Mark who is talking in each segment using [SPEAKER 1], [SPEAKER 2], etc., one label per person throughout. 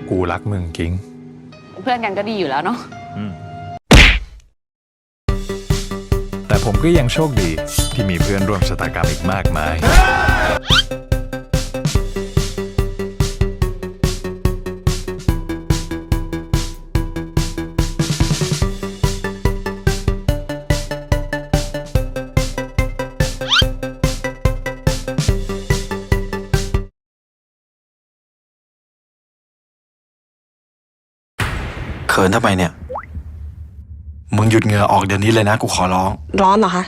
[SPEAKER 1] กูรักมึงกิ้ง
[SPEAKER 2] เพื่อนกันก็ดีอยู่แล้วเนาะ
[SPEAKER 1] แต่ผมก็ยังโชคดีที่มีเพื่อนร่วมชะตากรรมอีกมากมาย
[SPEAKER 3] เขินทำไมเนี่ย มึงหยุดเหงื่อออกเดี๋ยวนี้เลยนะกูขอร้อง
[SPEAKER 4] ร้อนเหรอคะ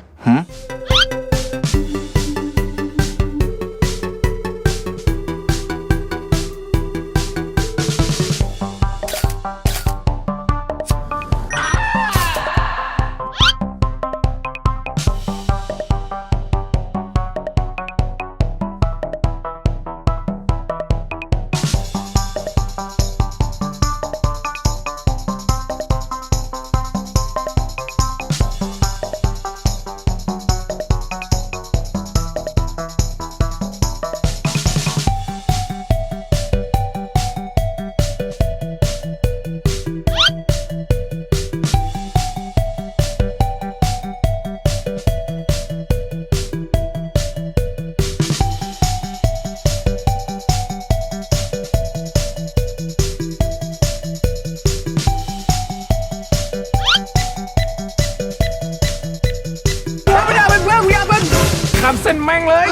[SPEAKER 1] ข้ามเส้นแม่งเลย